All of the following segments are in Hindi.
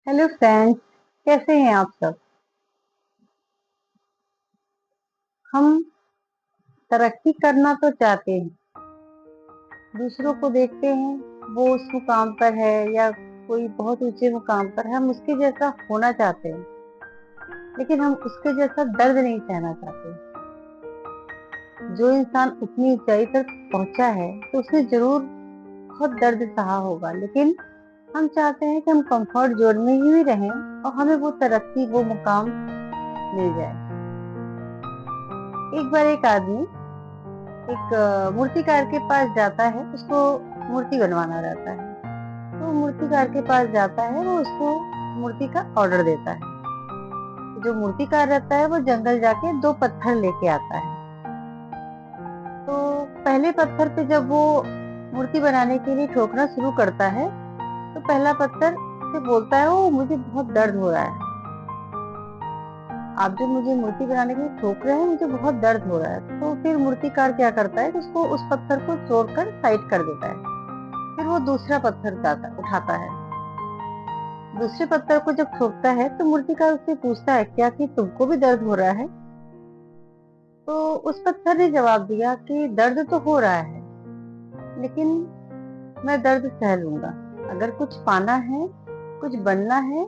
Hello friends. कैसे हैं आप सब। हम तरक्की करना तो चाहते हैं, दूसरों को देखते हैं वो उस मुकाम पर है या कोई बहुत ऊंचे मुकाम पर है, हम उसके जैसा होना चाहते हैं, लेकिन हम उसके जैसा दर्द नहीं सहना चाहते। जो इंसान उतनी ऊंचाई तक पहुंचा है तो उसने जरूर बहुत दर्द सहा होगा, लेकिन हम चाहते हैं कि हम कंफर्ट जोन में ही रहें और हमें वो तरक्की वो मुकाम मिल जाए। एक बार एक आदमी एक मूर्तिकार के पास जाता है, उसको मूर्ति बनवाना रहता है। तो मूर्तिकार के पास जाता है, वो उसको मूर्ति का ऑर्डर देता है। जो मूर्तिकार रहता है वो जंगल जाके दो पत्थर लेके आता है। तो पहले पत्थर पे जब वो मूर्ति बनाने के लिए ठोकना शुरू करता है तो पहला पत्थर से बोलता है, वो मुझे बहुत दर्द हो रहा है, आप जो मुझे मूर्ति बनाने के लिए ठोक रहे हैं मुझे बहुत दर्द हो रहा है। तो फिर मूर्तिकार क्या करता है कि उसको उस पत्थर को तोड़कर साइड कर देता है। फिर वो दूसरा पत्थर उठाता है। दूसरे पत्थर को जब ठोकता है तो मूर्तिकार उससे पूछता है, क्या कि तुमको भी दर्द हो रहा है। तो उस पत्थर ने जवाब दिया कि दर्द तो हो रहा है, लेकिन मैं दर्द सह लूंगा। अगर कुछ पाना है, कुछ बनना है,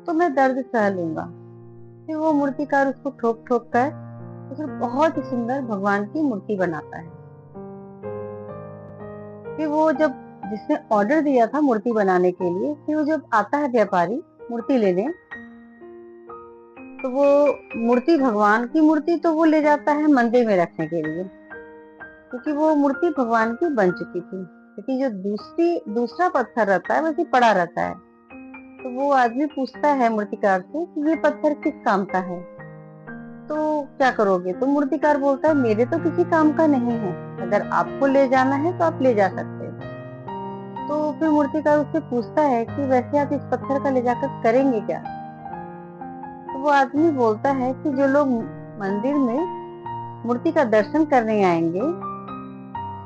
तो मैं दर्द सह लूंगा। फिर वो मूर्तिकार उसको ठोक ठोक कर उसको बहुत ही सुंदर भगवान की मूर्ति बनाता है। फिर वो जब जिसने ऑर्डर दिया था मूर्ति बनाने के लिए, फिर वो जब आता है व्यापारी मूर्ति लेने, तो वो मूर्ति भगवान की मूर्ति तो वो ले जाता है मंदिर में रखने के लिए, क्योंकि वो मूर्ति भगवान की बन चुकी थी। लेकिन जो दूसरा पत्थर रहता है वैसे पड़ा रहता है। तो वो आदमी पूछता है मूर्तिकार से कि ये पत्थर किस काम का है, तो क्या करोगे। तो मूर्तिकार बोलता है, मेरे तो किसी काम का नहीं है, अगर आपको ले जाना है तो आप ले जा सकते हैं। तो फिर मूर्तिकार उससे पूछता है कि वैसे आप इस पत्थर का ले जाकर करेंगे क्या। तो वो आदमी बोलता है कि जो लोग मंदिर में मूर्ति का दर्शन करने आएंगे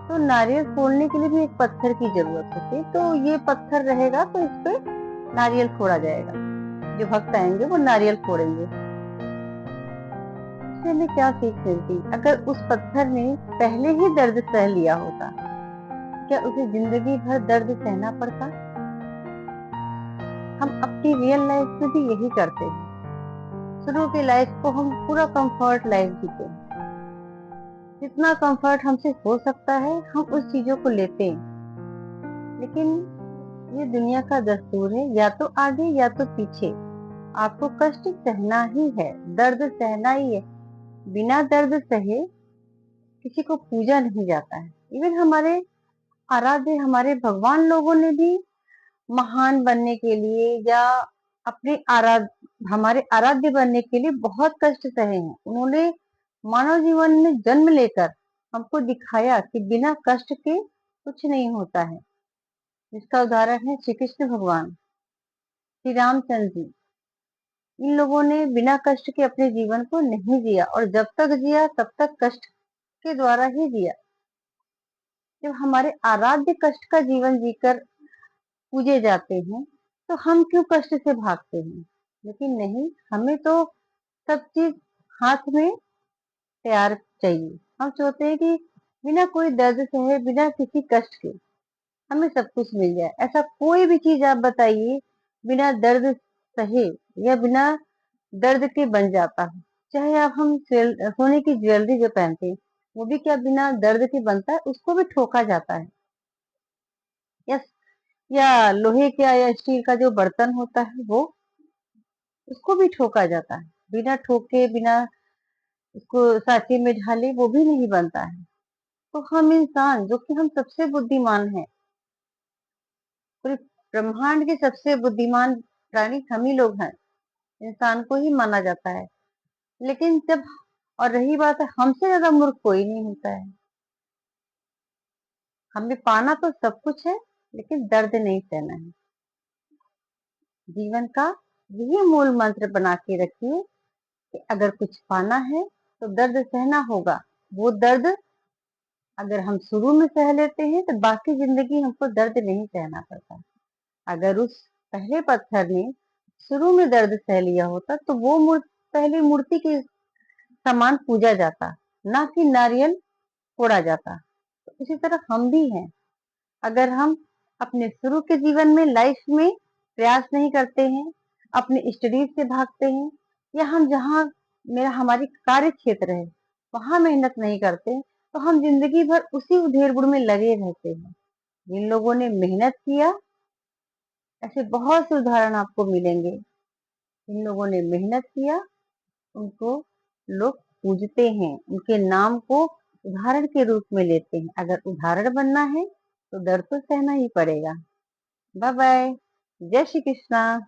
तो नारियल फोड़ने के लिए भी एक पत्थर की जरूरत होती है, तो ये पत्थर रहेगा तो इस पे नारियल फोड़ा जाएगा। जो भक्त आएंगे वो नारियल फोड़ेंगे। इससे हमें क्या सीख मिलती, अगर उस पत्थर ने पहले ही दर्द सह लिया होता, क्या उसे जिंदगी भर दर्द सहना पड़ता। हम अपनी रियल लाइफ में भी यही करते हैं। शुरू की लाइफ को हम पूरा कंफर्ट लाइफ जीते हैं, जितना कंफर्ट हमसे हो सकता है हम उस चीजों को लेते हैं। लेकिन ये दुनिया का दस्तूर है, या तो आगे या तो पीछे आपको कष्ट सहना ही है, दर्द सहना ही है। बिना दर्द सहे किसी को पूजा नहीं जाता है। इवन हमारे आराध्य हमारे भगवान लोगों ने भी महान बनने के लिए या अपने हमारे आराध्य बनने के लिए बहुत कष्ट सहे हैं। उन्होंने मानव जीवन में जन्म लेकर हमको दिखाया कि बिना कष्ट के कुछ नहीं होता है। जिसका उदाहरण है श्री कृष्ण भगवान, श्री रामचंद्र जी। इन लोगों ने बिना कष्ट के अपने जीवन को नहीं जिया, और जब तक जिया तब तक कष्ट के द्वारा ही जिया। जब हमारे आराध्य कष्ट का जीवन जीकर पूजे जाते हैं तो हम क्यों कष्ट से भागते हैं। लेकिन नहीं, हमें तो सब चीज हाथ में तैयार चाहिए। हम सोचते हैं कि बिना कोई दर्द सहे, बिना किसी कष्ट के हमें सब कुछ मिल जाए। ऐसा कोई भी चीज आप बताइए बिना दर्द सहे या बिना दर्द के बन जाता है। चाहे आप हम सोने की ज्वेलरी जो पहनते हैं वो भी क्या बिना दर्द के बनता है, उसको भी ठोका जाता है। या लोहे का या स्टील का जो बर्तन होता है वो, उसको भी ठोका जाता है। बिना ठोके, बिना उसको सांचे में ढाले वो भी नहीं बनता है। तो हम इंसान जो कि हम सबसे बुद्धिमान हैं, पूरे ब्रह्मांड के सबसे बुद्धिमान प्राणी हम ही लोग हैं, इंसान को ही माना जाता है। लेकिन जब और रही बात है, हमसे ज्यादा मूर्ख कोई नहीं होता है। हमें पाना तो सब कुछ है, लेकिन दर्द नहीं सहना है। जीवन का यही मूल मंत्र बना के रखिए कि अगर कुछ पाना है तो दर्द सहना होगा। वो दर्द अगर हम शुरू में सह लेते हैं तो बाकी जिंदगी हमको दर्द नहीं सहना पड़ता। अगर उस पहले पत्थर ने शुरू में दर्द सह लिया होता तो वो पहले मूर्ति के समान पूजा जाता, ना कि नारियल फोड़ा जाता। तो इसी तरह हम भी हैं। अगर हम अपने शुरू के जीवन में लाइफ में प्रयास नहीं करते हैं, अपने स्टडीज से भागते हैं, या हम जहाँ मेरा हमारी कार्य क्षेत्र है वहां मेहनत नहीं करते, तो हम जिंदगी भर उसी उधेड़ बुन में लगे रहते हैं। जिन लोगों ने मेहनत किया, ऐसे बहुत से उदाहरण आपको मिलेंगे। जिन लोगों ने मेहनत किया उनको लोग पूजते हैं, उनके नाम को उदाहरण के रूप में लेते हैं। अगर उदाहरण बनना है तो दर्द तो सहना ही पड़ेगा। Bye bye. जय श्री कृष्णा।